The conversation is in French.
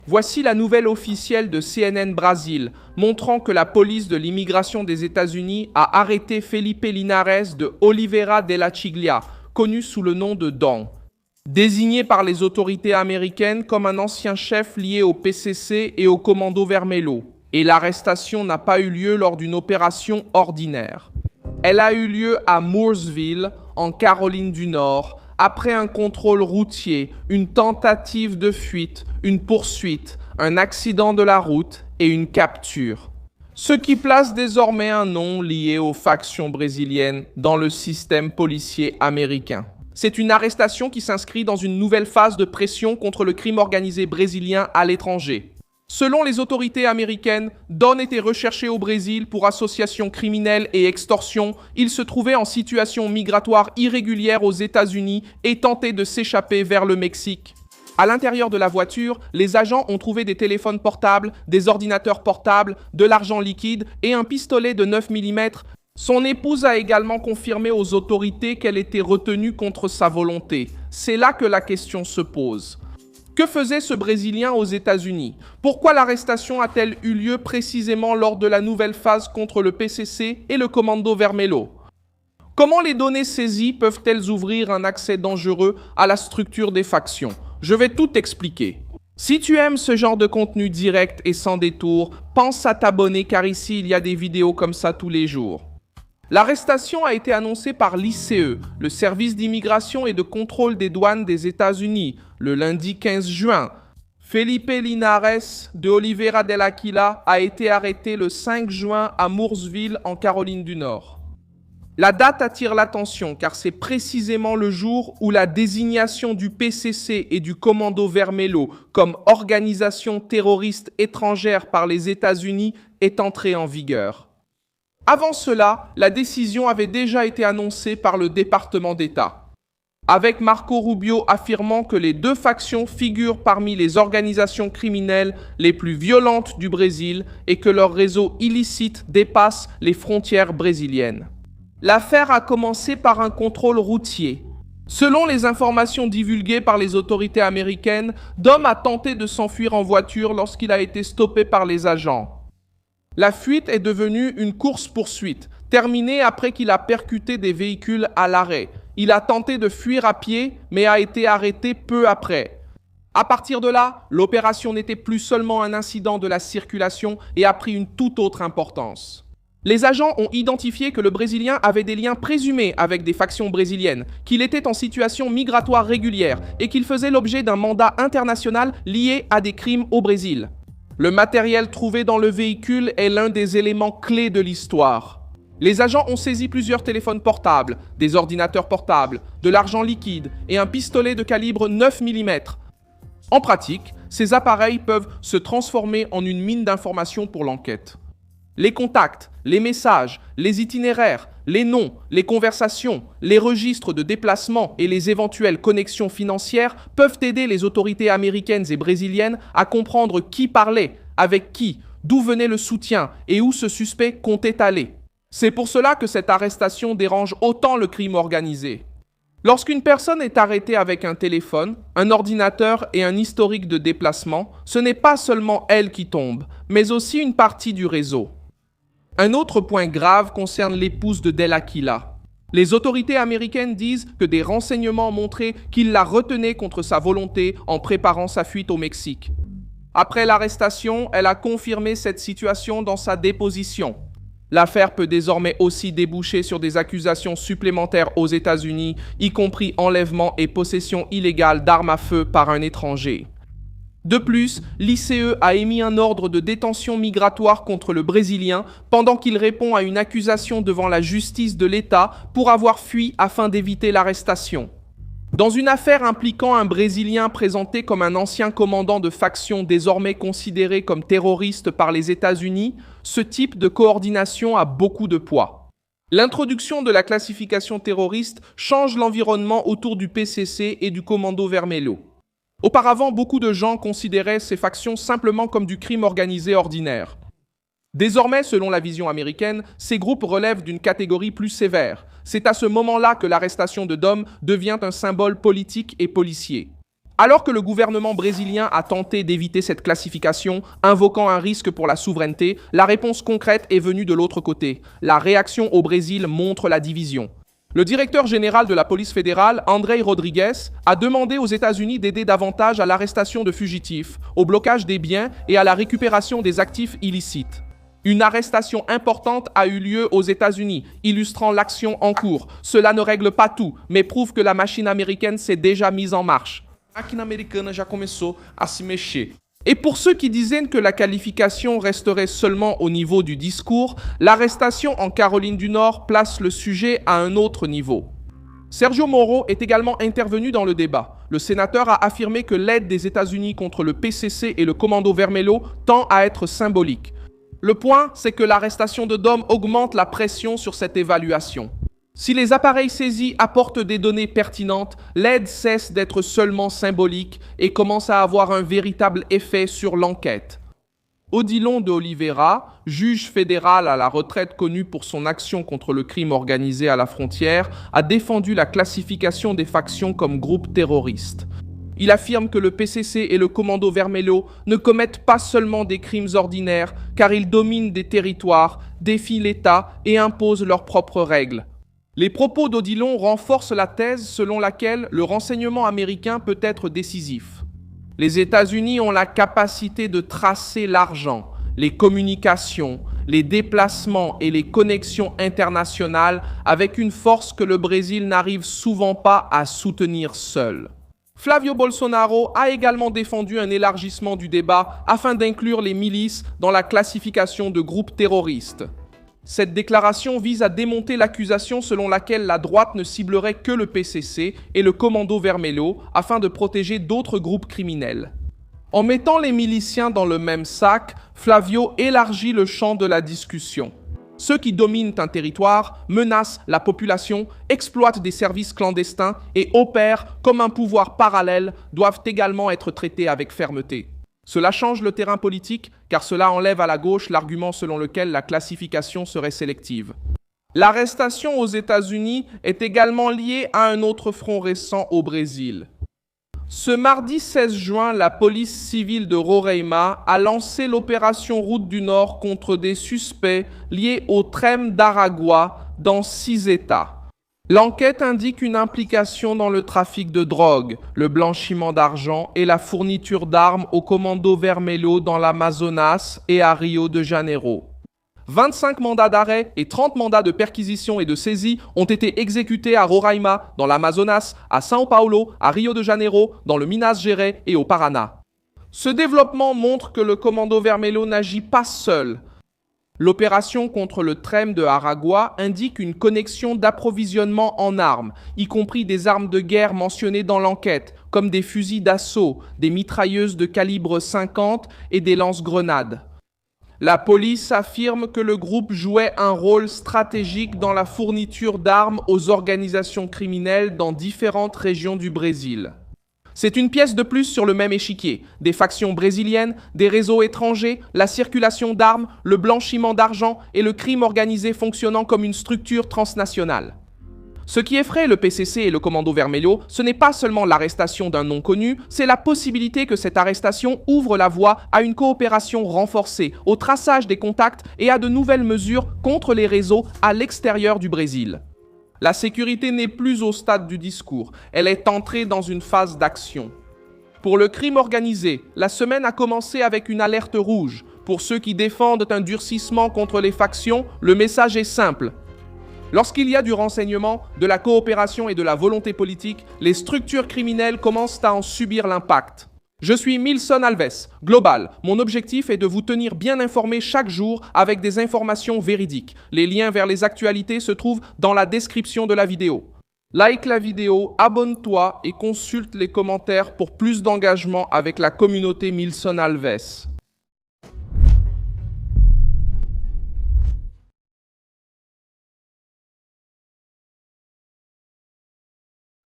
Voici la nouvelle officielle de CNN Brésil, montrant que la police de l'immigration des États-Unis a arrêté Felipe Linares de Oliveira de la Chiglia, connu sous le nom de Don. Désigné par les autorités américaines comme un ancien chef lié au PCC et au Commando Vermelho, et l'arrestation n'a pas eu lieu lors d'une opération ordinaire. Elle a eu lieu à Mooresville, en Caroline du Nord, après un contrôle routier, une tentative de fuite, une poursuite, un accident de la route et une capture. Ce qui place désormais un nom lié aux factions brésiliennes dans le système policier américain. C'est une arrestation qui s'inscrit dans une nouvelle phase de pression contre le crime organisé brésilien à l'étranger. Selon les autorités américaines, Don était recherché au Brésil pour association criminelle et extorsion. Il se trouvait en situation migratoire irrégulière aux États-Unis et tentait de s'échapper vers le Mexique. À l'intérieur de la voiture, les agents ont trouvé des téléphones portables, des ordinateurs portables, de l'argent liquide et un pistolet de 9 mm. Son épouse a également confirmé aux autorités qu'elle était retenue contre sa volonté. C'est là que la question se pose. Que faisait ce Brésilien aux États-Unis? Pourquoi l'arrestation a-t-elle eu lieu précisément lors de la nouvelle phase contre le PCC et le Commando Vermelho? Comment les données saisies peuvent-elles ouvrir un accès dangereux à la structure des factions? Je vais tout expliquer. Si tu aimes ce genre de contenu direct et sans détour, pense à t'abonner car ici il y a des vidéos comme ça tous les jours. L'arrestation a été annoncée par l'ICE, le service d'immigration et de contrôle des douanes des États-Unis, le lundi 15 juin. Felipe Linares de Oliveira de la Chiglia a été arrêté le 5 juin à Mooresville, en Caroline du Nord. La date attire l'attention car c'est précisément le jour où la désignation du PCC et du Commando Vermelho comme organisation terroriste étrangère par les États-Unis est entrée en vigueur. Avant cela, la décision avait déjà été annoncée par le département d'État, avec Marco Rubio affirmant que les deux factions figurent parmi les organisations criminelles les plus violentes du Brésil et que leur réseau illicite dépasse les frontières brésiliennes. L'affaire a commencé par un contrôle routier. Selon les informations divulguées par les autorités américaines, Dom a tenté de s'enfuir en voiture lorsqu'il a été stoppé par les agents. La fuite est devenue une course-poursuite, terminée après qu'il a percuté des véhicules à l'arrêt. Il a tenté de fuir à pied, mais a été arrêté peu après. À partir de là, l'opération n'était plus seulement un incident de la circulation et a pris une toute autre importance. Les agents ont identifié que le Brésilien avait des liens présumés avec des factions brésiliennes, qu'il était en situation migratoire régulière et qu'il faisait l'objet d'un mandat international lié à des crimes au Brésil. Le matériel trouvé dans le véhicule est l'un des éléments clés de l'histoire. Les agents ont saisi plusieurs téléphones portables, des ordinateurs portables, de l'argent liquide et un pistolet de calibre 9 mm. En pratique, ces appareils peuvent se transformer en une mine d'informations pour l'enquête. Les contacts, les messages, les itinéraires, les noms, les conversations, les registres de déplacement et les éventuelles connexions financières peuvent aider les autorités américaines et brésiliennes à comprendre qui parlait, avec qui, d'où venait le soutien et où ce suspect comptait aller. C'est pour cela que cette arrestation dérange autant le crime organisé. Lorsqu'une personne est arrêtée avec un téléphone, un ordinateur et un historique de déplacement, ce n'est pas seulement elle qui tombe, mais aussi une partie du réseau. Un autre point grave concerne l'épouse de De la Chiglia. Les autorités américaines disent que des renseignements montraient qu'il la retenait contre sa volonté en préparant sa fuite au Mexique. Après l'arrestation, elle a confirmé cette situation dans sa déposition. L'affaire peut désormais aussi déboucher sur des accusations supplémentaires aux États-Unis, y compris enlèvement et possession illégale d'armes à feu par un étranger. De plus, l'ICE a émis un ordre de détention migratoire contre le Brésilien pendant qu'il répond à une accusation devant la justice de l'État pour avoir fui afin d'éviter l'arrestation. Dans une affaire impliquant un Brésilien présenté comme un ancien commandant de faction désormais considéré comme terroriste par les États-Unis, ce type de coordination a beaucoup de poids. L'introduction de la classification terroriste change l'environnement autour du PCC et du Commando Vermelho. Auparavant, beaucoup de gens considéraient ces factions simplement comme du crime organisé ordinaire. Désormais, selon la vision américaine, ces groupes relèvent d'une catégorie plus sévère. C'est à ce moment-là que l'arrestation de Dom devient un symbole politique et policier. Alors que le gouvernement brésilien a tenté d'éviter cette classification, invoquant un risque pour la souveraineté, la réponse concrète est venue de l'autre côté. La réaction au Brésil montre la division. Le directeur général de la police fédérale, André Rodrigues, a demandé aux États-Unis d'aider davantage à l'arrestation de fugitifs, au blocage des biens et à la récupération des actifs illicites. Une arrestation importante a eu lieu aux États-Unis, illustrant l'action en cours. Cela ne règle pas tout, mais prouve que la machine américaine s'est déjà mise en marche. A máquina americana já começou a se mexer. Et pour ceux qui disaient que la qualification resterait seulement au niveau du discours, l'arrestation en Caroline du Nord place le sujet à un autre niveau. Sergio Moro est également intervenu dans le débat. Le sénateur a affirmé que l'aide des États-Unis contre le PCC et le Commando Vermelho tend à être symbolique. Le point, c'est que l'arrestation de Dom augmente la pression sur cette évaluation. Si les appareils saisis apportent des données pertinentes, l'aide cesse d'être seulement symbolique et commence à avoir un véritable effet sur l'enquête. Odilon de Oliveira, juge fédéral à la retraite connu pour son action contre le crime organisé à la frontière, a défendu la classification des factions comme groupes terroristes. Il affirme que le PCC et le Commando Vermelho ne commettent pas seulement des crimes ordinaires, car ils dominent des territoires, défient l'État et imposent leurs propres règles. Les propos d'Odilon renforcent la thèse selon laquelle le renseignement américain peut être décisif. Les États-Unis ont la capacité de tracer l'argent, les communications, les déplacements et les connexions internationales avec une force que le Brésil n'arrive souvent pas à soutenir seul. Flavio Bolsonaro a également défendu un élargissement du débat afin d'inclure les milices dans la classification de groupes terroristes. Cette déclaration vise à démonter l'accusation selon laquelle la droite ne ciblerait que le PCC et le Commando Vermelho afin de protéger d'autres groupes criminels. En mettant les miliciens dans le même sac, Flavio élargit le champ de la discussion. Ceux qui dominent un territoire, menacent la population, exploitent des services clandestins et opèrent comme un pouvoir parallèle doivent également être traités avec fermeté. Cela change le terrain politique car cela enlève à la gauche l'argument selon lequel la classification serait sélective. L'arrestation aux États-Unis est également liée à un autre front récent au Brésil. Ce mardi 16 juin, la police civile de Roraima a lancé l'opération Route du Nord contre des suspects liés au Trem d'Aragua dans 6 États. L'enquête indique une implication dans le trafic de drogue, le blanchiment d'argent et la fourniture d'armes au Commando Vermelho dans l'Amazonas et à Rio de Janeiro. 25 mandats d'arrêt et 30 mandats de perquisition et de saisie ont été exécutés à Roraima, dans l'Amazonas, à São Paulo, à Rio de Janeiro, dans le Minas Gerais et au Paraná. Ce développement montre que le Commando Vermelho n'agit pas seul. L'opération contre le Trem de Aragua indique une connexion d'approvisionnement en armes, y compris des armes de guerre mentionnées dans l'enquête, comme des fusils d'assaut, des mitrailleuses de calibre 50 et des lance-grenades. La police affirme que le groupe jouait un rôle stratégique dans la fourniture d'armes aux organisations criminelles dans différentes régions du Brésil. C'est une pièce de plus sur le même échiquier. Des factions brésiliennes, des réseaux étrangers, la circulation d'armes, le blanchiment d'argent et le crime organisé fonctionnant comme une structure transnationale. Ce qui effraie le PCC et le Commando Vermelho, ce n'est pas seulement l'arrestation d'un non-connu, c'est la possibilité que cette arrestation ouvre la voie à une coopération renforcée, au traçage des contacts et à de nouvelles mesures contre les réseaux à l'extérieur du Brésil. La sécurité n'est plus au stade du discours, elle est entrée dans une phase d'action. Pour le crime organisé, la semaine a commencé avec une alerte rouge. Pour ceux qui défendent un durcissement contre les factions, le message est simple. Lorsqu'il y a du renseignement, de la coopération et de la volonté politique, les structures criminelles commencent à en subir l'impact. Je suis Milson Alves, Global. Mon objectif est de vous tenir bien informés chaque jour avec des informations véridiques. Les liens vers les actualités se trouvent dans la description de la vidéo. Like la vidéo, abonne-toi et consulte les commentaires pour plus d'engagement avec la communauté Milson Alves.